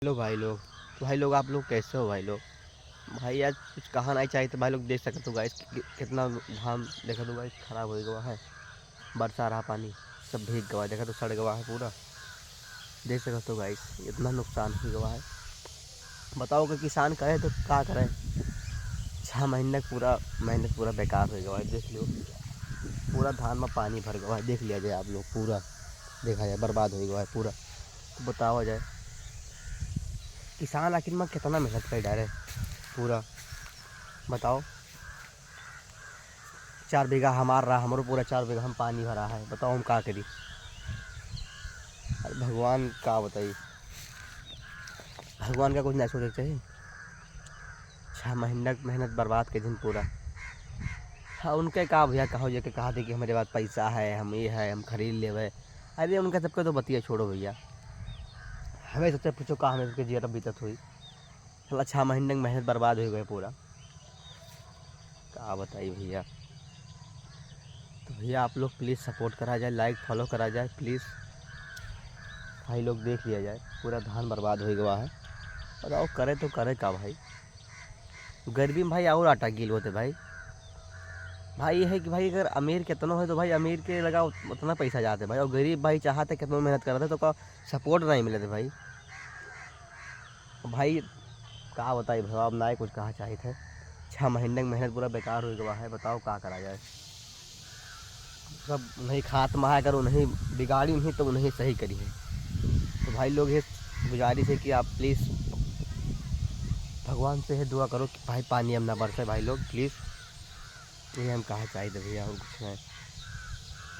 Hello भाई लोग आप लोग कैसे हो भाई लोग। भाई आज कुछ कहा नहीं चाहिए तो भाई लोग देख सकते हो गाइस कितना धान देखा तो गाइस खराब हो गया है। बरसा रहा पानी सब भीग गवा देखा तो सड़ गवा है पूरा। देख सकते हो गाइस इतना नुकसान हो गया है। बताओ कि किसान करे तो क्या करे। 6 महीने पूरा मेहनत पूरा बेकार हो गया है। देख लो पूरा धान में पानी भर गया है। देख लिया जाए आप लोग पूरा देखा जाए बर्बाद हो गया है पूरा। तो बताओ जाए किसान आखिर में कितना मेहनत कर डाले पूरा। बताओ 4 बीघा हमार रहा हमारो पूरा 4 बीघा हम पानी भरा है। बताओ हम का करी। अरे भगवान का बताइए भगवान का कुछ नहीं सोचे चाहिए। 6 महीना मेहनत बर्बाद के दिन पूरा। हाँ उनके का भैया कहो जे के कहा थे कि हमारे पास पैसा है हम ये है हम खरीद लेवे। अरे उनका सबके तो बतिया छोड़ो भैया। हमें सबसे पूछो कहा हमें सबके जिया बीतत हुई। साला 6 महीने की मेहनत बर्बाद हो गए पूरा। का बताइए भैया। तो भैया आप लोग प्लीज़ सपोर्ट करा जाए लाइक फॉलो करा जाए प्लीज़। भाई लोग देख लिया जाए पूरा धान बर्बाद हो गया है। बताओ करे तो करे का भाई। गरीबी में भाई और आटा गील होते भाई। भाई ये है कि भाई अगर अमीर कितना हो तो भाई अमीर के लगा उतना पैसा जाते भाई। और गरीब भाई चाहते कितना मेहनत कर रहे थे तो का सपोर्ट नहीं मिले थे भाई। भाई का बताइए भाई अब ना ही कुछ कहा चाहिए थे। 6 महीने की मेहनत पूरा बेकार हो गया है। बताओ क्या करा जाए। सब नहीं खात्मा है अगर उन्हें बिगाड़ी नहीं तो उन्हें सही करी है। तो भाई लोग ये गुजारिश है कि आप प्लीज़ भगवान से है दुआ करो कि भाई पानी हम ना बरसे भाई लोग प्लीज़। ये हम कहा चाहिए थे भैया और कुछ नहीं।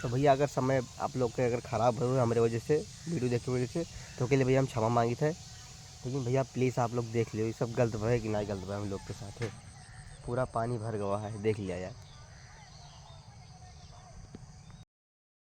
तो भैया अगर समय आप लोग के अगर ख़राब हो हमारे वजह से वीडियो देखने की वजह से तो के लिए भैया हम क्षमा मांगी थे। लेकिन भैया प्लीज़ आप लोग देख लियो ये सब गलत है कि नहीं गलत है हम लोग के साथ है। पूरा पानी भर गया है देख लिया यार।